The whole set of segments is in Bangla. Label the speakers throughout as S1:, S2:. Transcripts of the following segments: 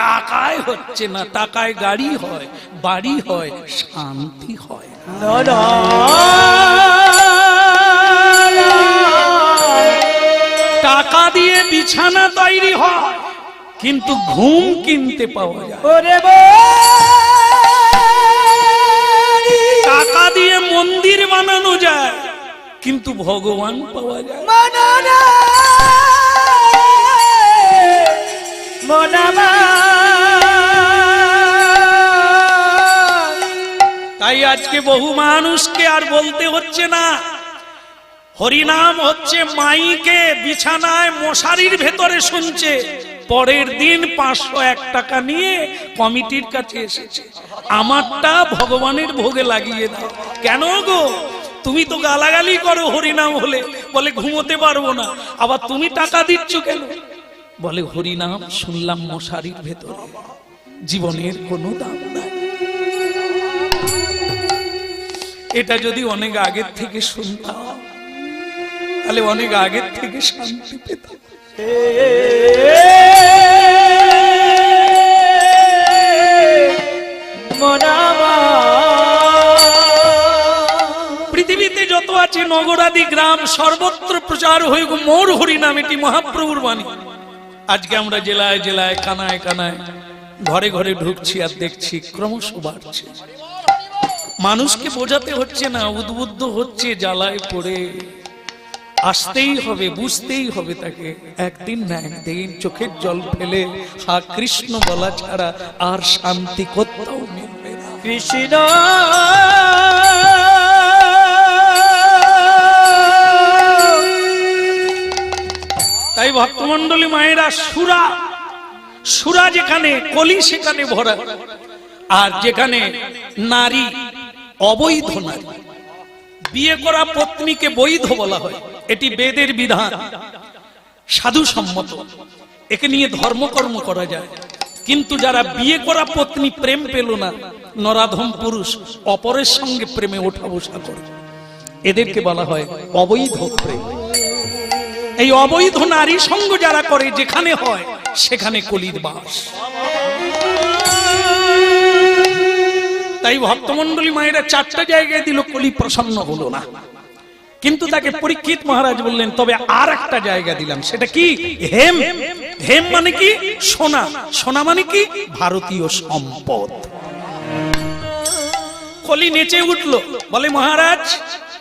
S1: টাকায় হচ্ছে না। টাকায় গাড়ি হয়, বাড়ি হয়, শান্তি হয় না। টাকা দিয়ে বিছানা তৈরি হয়, কিন্তু ঘুম কিনতে পাওয়া যায়। টাকা দিয়ে মন্দির বানানো যায়, কিন্তু ভগবান পাওয়া যায়। তাই আজকে বহু মানুষকে আর বলতে হচ্ছে না হরিনাম হচ্ছে মাইকে বিছানায় মশারির ভেতরে শুনছে, পরের দিন 501 টাকা নিয়ে কমিটির কাছে এসেছে, আমারটা ভগবানের ভোগে লাগিয়ে দাও। কেন গো, তুমি তো গালাগালি করো হরিনাম হলে, বলে ঘুমোতে পারবো না, আবার তুমি টাকা দিচ্ছ কেন? বলে হরিনাম শুনলাম মশারির ভেতরে, জীবনের কোনো দাম নাই। এটা যদি অনেক আগের থেকে শুনতাম, তাহলে অনেক আগের থেকে শান্তি পেতাম। পৃথিবীতে যত আছে নগরাদি গ্রাম, সর্বত্র প্রচার হয়ে মোর হরিনাম, এটি মহাপ্রভুর বাণী। আজকে আমরা জেলায় জেলায় কানায় কানায় ঘরে ঘরে ঢুকছি আর দেখছি ক্রমশ বাড়ছে। মানুষকে বোঝাতে হচ্ছে না, উদ্বুদ্ধ হচ্ছে, জ্বালায় পড়ে আসতেই হবে, বুঝতেই হবে তাকে। একদিন না একদিন চোখের জল ফেলে হা কৃষ্ণ বলা ছাড়া আর শান্তি কোথাও মিলবে না। কৃষ্ণ তাই ভক্তমন্ডলী মায়েরা, সুরা সুরা যেখানে কলি সেখানে ভরা, আর যেখানে নারী অবৈধ নারী, বিয়ে করা পত্নীকে বৈধ বলা হয়, এটি বেদের বিধান, সাধু সম্মত, একে নিয়ে ধর্মকর্ম করা যায়। কিন্তু যারা বিয়ে করা পত্নী প্রেম পেল না, নরাধম পুরুষ অপরের সঙ্গে প্রেমে ওঠা বসা করে, এদেরকে বলা হয় অবৈধ প্রেম। এই অবৈধ নারী সঙ্গ যারা করে, যেখানে হয় সেখানে কলির বাস। তাই ভক্তমন্ডলী মায়েরা 4টা জায়গায় দিল, কলি প্রসন্ন হলো না। কিন্তু তাকে পরীক্ষিত মহারাজ বললেন, তবে আর একটা জায়গা দিলাম। সেটা কি? হেম। হেম মানে কি? সোনা। সোনা মানে কি? ভারতীয় সম্পদ। কলি নেচে উঠলো, বলে মহারাজ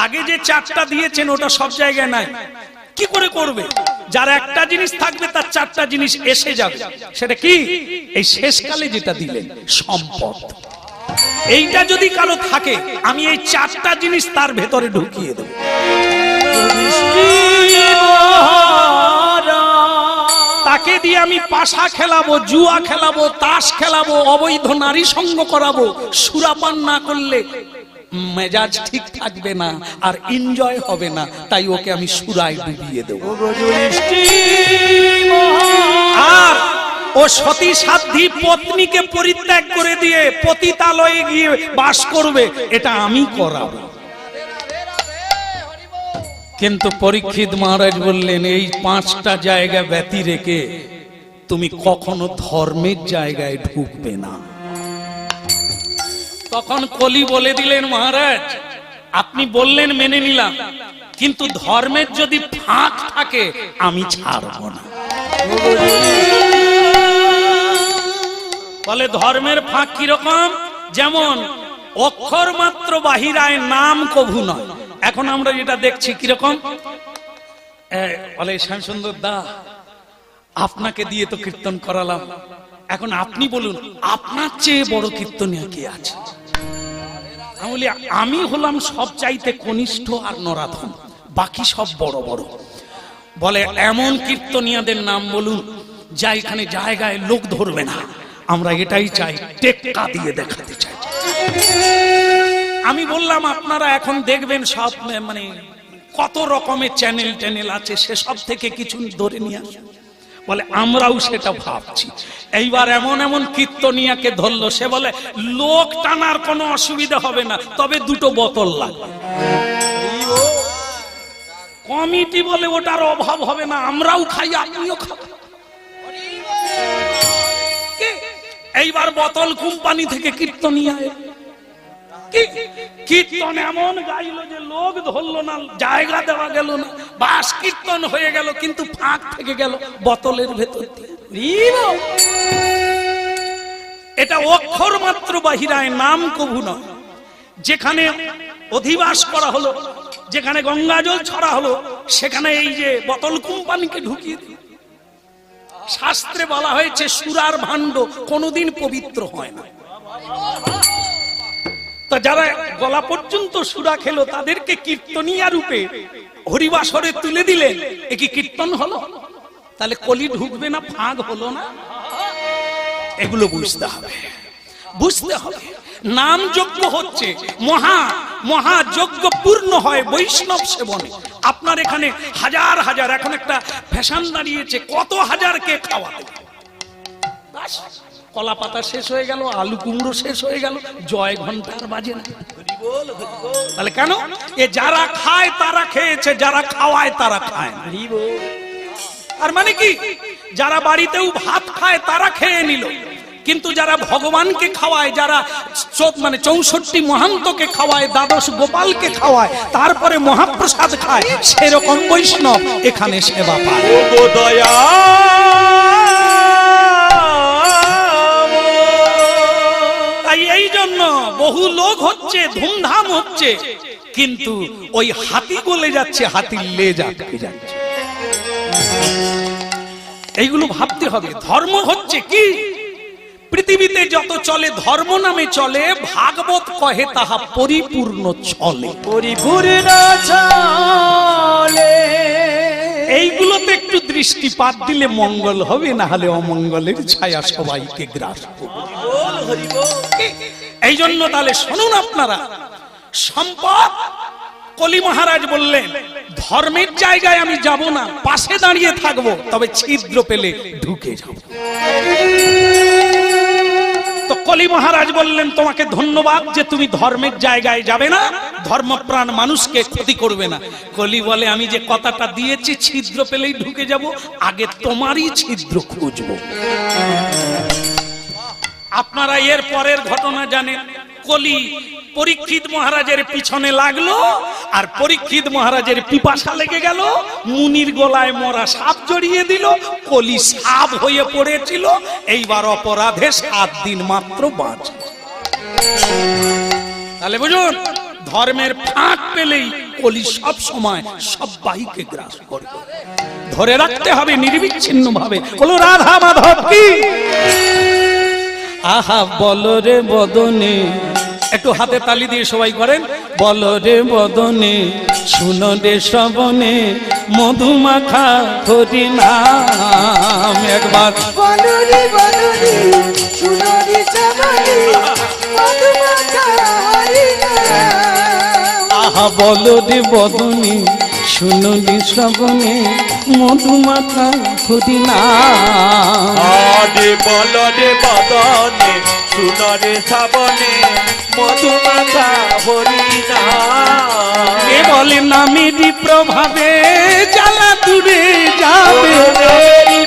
S1: আগে যে 4টা দিয়েছেন ওটা সব জায়গায় নাই। কি করে করবে? যার একটা জিনিস থাকবে তার 4টা জিনিস এসে যাবে। সেটা কি? এই শেষকালে যেটা দিলেন, সম্পদ। এইটা যদি কারো থাকে, আমি এই 4টা জিনিস তার ভেতরে ঢুকিয়ে দেব। তাকে দিয়ে আমি পাশা খেলাবো, জুয়া খেলাবো, তাস খেলাবো, অবৈধ নারী সঙ্গ করাবো। সুরাপান না করলে মেজাজ ঠিক থাকবে না, আর এনজয় হবে না। তাই ওকে আমি সুরায় ডুবিয়ে দেব। আর ও সতী সাধ্বী পত্নীকে পরিত্যাগ করে দিয়ে পতিতালয়ে গিয়ে বাস করবে, এটা আমি করাবো। কিন্তু পরীক্ষিত মহারাজ বললেন, এই 5টা জায়গা ব্যতি রেখে তুমি কখনো ধর্মের জায়গায় ঢুকবে না। তখন কলি বলে দিলেন, মহারাজ আপনি বললেন মেনে নিলাম, কিন্তু ধর্মের যদি ফাঁক থাকে আমি ছাড়ব না। বলে ধর্মের ফাঁক কিরকম? যেমন অক্ষর মাত্র বাহিরায়, নাম কভু নয়। এখন আমরা যেটা দেখছি কিরকম, বলে শ্যামসুন্দর দা আপনাকে দিয়ে তো কীর্তন করালাম, এখন আপনি বলুন আপনার চেয়ে বড় কীর্তনিয়া কে আছে? আমি হলাম সব চাইতে কনিষ্ঠ আর নরাধম, বাকি সব বড় বড়। বলে এমন কীর্তনিয়াদের নাম বলুন যা এখানে জায়গায় লোক ধরবে না। আমরা এটাই চাই, টেক্কা দিয়ে দেখাতে চাই। আমি বললাম আপনারা এখন দেখবেন সব মানে কত রকমের চ্যানেল আছে, সেসব থেকে কিছু ধরে নিয়ে আসুন। বলে আমরাও সেটা ভাবছি। এইবার এমন এমন কীর্তনিয়াকে ধরলো, সে বলে লোক টানার কোনো অসুবিধা হবে না, তবে 2টো বোতল লাগবে। কমিটি বলে ওটার অভাব হবে না, আমরাও খাই, আপনিও খাবেন। এইবার বোতল কোম্পানি থেকে কীর্তনিয়া কীর্তন এমন গাইলো যে লোক ধরলো না, জায়গা দেওয়া গেল না, বাস কীর্তন হয়ে গেল, কিন্তু ফাঁক থেকে গেল বোতলের ভেতর দিয়ে। এটা অক্ষর মাত্র বাহিরায়, নাম কভু নয়। যেখানে অধিবাস করা হলো, যেখানে গঙ্গাজল ছড়া হলো, সেখানে এই যে বোতল কোম্পানিকে ঢুকিয়ে দিল। শাস্ত্রে বলা হয়েছে সুরার ভাণ্ড কোনোদিন পবিত্র হয় না। তা যারা গলা পর্যন্ত সুরা খেলো তাদেরকে কীর্তনিয়া রূপে হরিবাসরে তুলে দিলেন, এ কি কীর্তন হলো? তাহলে কলি ঢুকবে না, ফাঁক হলো না? এগুলো বুঝতে হবে, বুঝতে হবে। নাম যজ্ঞ হচ্ছে মহাযজ্ঞ পূর্ণ হয় বৈষ্ণব সেবনে। আপনার এখানে হাজার হাজার, এখন একটা ফ্যাশন দাঁড়িয়েছে, কত হাজারকে খাওয়াতে। কলা পাতা শেষ হয়ে গেল, আলু কুমড়ো শেষ হয়ে গেল, জয় ঘন্টার বাজে না। তাহলে কেন? এ যারা খায় তারা খেয়েছে, যারা খাওয়ায় তারা খায় না। আর মানে কি, যারা বাড়িতেও ভাত খায় তারা খেয়ে নিল, কিন্তু যারা ভগবানকে খাওয়ায়, যারা মানে 64 মহান্তকে খাওয়ায়, দ্বাদশ গোপালকে খাওয়ায়, তারপরে মহাপ্রসাদ খায়, সেরকম বৈষ্ণব এখানে সেবা পায়। তাই এই জন্য বহু লোক হচ্ছে, ধুমধাম হচ্ছে, কিন্তু ওই হাতি গলে যাচ্ছে, হাতির লেজ আটকে যাচ্ছে। এইগুলো ভাবতে হবে। ধর্ম হচ্ছে কি? পৃথিবীতে যত চলে ধর্ম নামে চলে, ভাগবত কহে তাহা পরিপূর্ণ চলে, পরিপূর্ণ চলে। এইগুলোতে একটু দৃষ্টিপাত দিলে মঙ্গল হবে, না হলে অমঙ্গলের ছায়া সবাইকে গ্রাস করবে। এই জন্য তাহলে শুনুন আপনারা, সম্পদ কলি মহারাজ বললেন ধর্মের জায়গায় আমি যাব না, পাশে দাঁড়িয়ে থাকবো, তবে ছিদ্র পেলে ঢুকে যাব। তো কলি মহারাজ বললেন তোমাকে ধন্যবাদ যে তুমি ধর্মের জায়গায় যাবে না, ধর্মপ্রাণ মানুষকে ক্ষতি করবে না। কলি বলে আমি যে কথাটা দিয়েছি ছিদ্র পেলেই ঢুকে যাব, আগে তোমারই ছিদ্র খুঁজবো। আপনারা এর পরের ঘটনা জানেন। কলি পরীক্ষিত মহারাজের পিছনে লাগলো, আর পরীক্ষিত মহারাজের পিপাসা লেগে গেল, মুনির গলায় মরা সাপ জড়িয়ে দিল, কলি সাপ হয়ে পড়েছিল। এইবার অপরাধে 7 দিন মাত্র বাঁচে। তাহলে বুঝুন, ধর্মের ফাঁক পেলেই কলি সব সময় সবাইকে গ্রাস করবে। ধরে রাখতে হবে নির্বিচ্ছিন্ন ভাবে। বলো রাধা মাধব কি? আহা বলো রে বদনে, একটু হাতে তালি দিয়ে সবাই করেন, বলো রে বদনে, শুনো রে শ্রবণে, মধুমাখা হরি নাম। একবার
S2: বলো রে বদনে, শুনো রে শ্রবণে, মধুমাখা হরি নাম।
S1: আহা বলো রে বদনে, শুনো রে শ্রবণে, মধুমাখা হরি নাম।
S3: আরে বলো রে বদনে, শুনো রে শ্রবণে, মধুমাখা হরি নাম।
S1: এ বলে নামেরই প্রভাবে জ্বালা দূরে যাবে,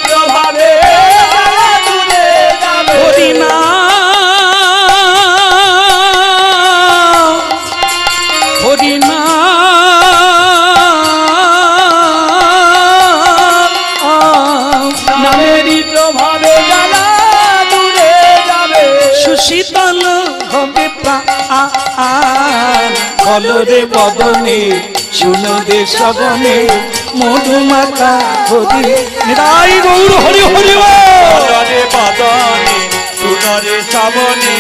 S3: প্রভাবে দূরে যাবে।
S1: হরি নাম, হরি নাম, নামেরই প্রভাবে জ্বালা দূরে যাবে, সুশীতল হবে প্রাণ। বলো রে বদনে, শুনো রে শ্রবণে, মধুমাখা হরি নিতাই গৌর হরি হরি।
S3: বলো রে বদনে, শুনো রে শ্রবণে,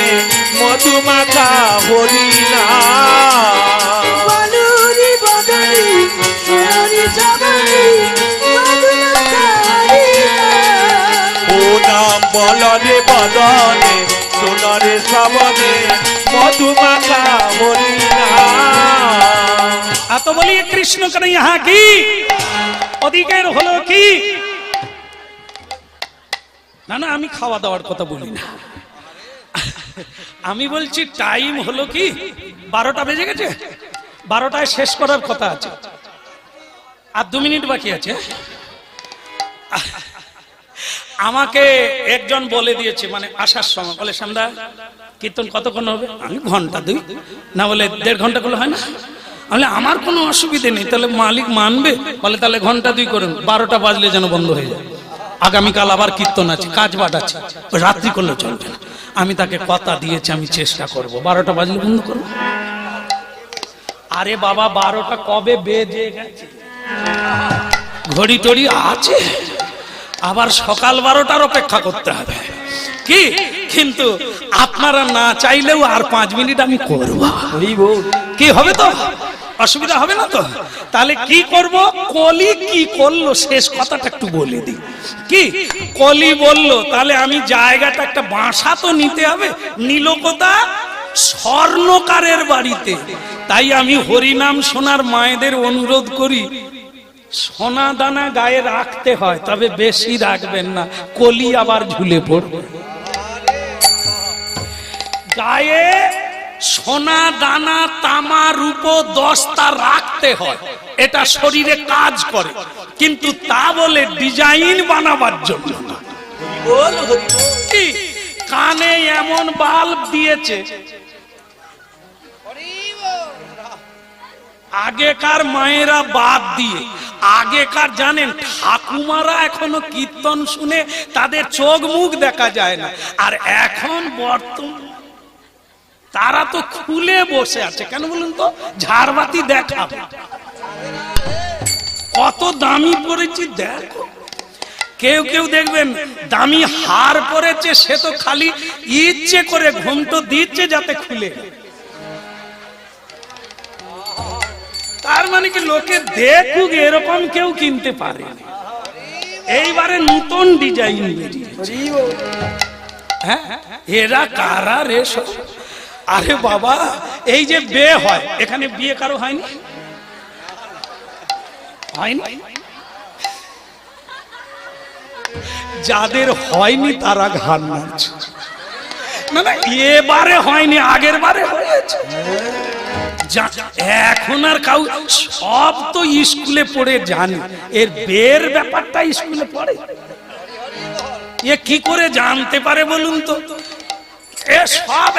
S3: মধুমাখা হরি নাম।
S2: বলো রে বদনে, শুনো রে শ্রবণে, মধুমাখা হরি নাম।
S3: ও নাম বলো রে বদনে, শুনো রে শ্রবণে, মধুমাখা হরি নাম।
S1: এত বলিয়ে কৃষ্ণ কেন ইহা কি অধিকার হলো কি? না না, আমি খাওয়া দাওয়ার কথা বলি না, আমি বলছি টাইম হলো কি 12টা বেজে গেছে, 12টায় শেষ করার কথা আছে, আর 2 মিনিট বাকি আছে। আমাকে একজন বলে দিয়েছে, মানে আসার সময় বলে, শ্যামদা কীর্তন কতক্ষণ হবে? আমি ঘন্টা দুই, না বলে 1.5 ঘন্টা করলে হয় না? বলে আমার কোনো অসুবিধে নেই, তাহলে মালিক মানবে? বলে তাহলে ঘন্টা 2 করুন, 12টা বাজলে যেন বন্ধ হয়ে যায়, আগামীকাল আবার কীর্তন আছে, কাজ বাট আছে, রাত্রি করলে চলবে না। আমি তাকে কথা দিয়েছি, আমি চেষ্টা করব 12টা বাজলে বন্ধ করবো। আরে বাবা 12টা কবে বেজে গেছে, ঘড়ি টড়ি আছে, আবার সকাল 12টার অপেক্ষা করতে হবে কি? কিন্তু আপনারা না চাইলেও আর 5 মিনিট আমি করব, কি হবে তো? অসুবিধা হবে না তো? তাহলে কি করব? কলি কি করলো শেষ কথাটা একটু বলে দিই। কি কলি বলল, তাহলে আমি জায়গাটা একটা বাসা তো নিতে হবে। নিল কোথা? স্বর্ণকারের বাড়িতে। তাই আমি হরিনাম শোনার মায়েদের অনুরোধ করি, সোনা দানা গায়ে রাখতে হয়, তবে বেশি রাখবেন না, কলি আবার ঝুলে পড়বে। গায়ে সোনা দানা তামা রূপ দস্তা রাখতে হয়, এটা শরীরে কাজ করে, কিন্তু তা বলে ডিজাইন বানাবার জন্য না। কি কানে এমন বাল্ব দিয়েছে, আগেকার মায়েরা বাদ দিয়ে, আগেকার জানেন ঠাকুমারা এখনো কীর্তন শুনে তাদের চোখ মুখ দেখা যায় না, আর এখন বর্তমান তারা তো খুলে বসে আছে। কেন বলুন তো? ঝাড়বাতি দেখাবে, কত দামি পরেছি দেখো। কেউ কেউ দেখবেন দামি হার পরেছে, সে তো খালি ইচ্ছে করে ঘুমটো দিচ্ছে যাতে খুলে, তার মানে কি লোকে দেখুক এরকম কেউ কিনতে পারে। এইবারে নতুন ডিজাইন বেরিয়েছে, হ্যাঁ এরা কারা রে সব? আরে বাবা এই যে বিয়ে হয়, এখানে বিয়ে কারো হয়নি? হয়নি? যাদের হয়নি তারা ঘাড় নাড়ছে। না না, এবারে হয়নি, আগের বারে হয়েছে। এখন আর কাউ, সব তো স্কুলে পড়ে জানে, এর বিয়ের ব্যাপারটা স্কুলে পড়ে, এ কি করে জানতে পারে বলুন তো? এ সব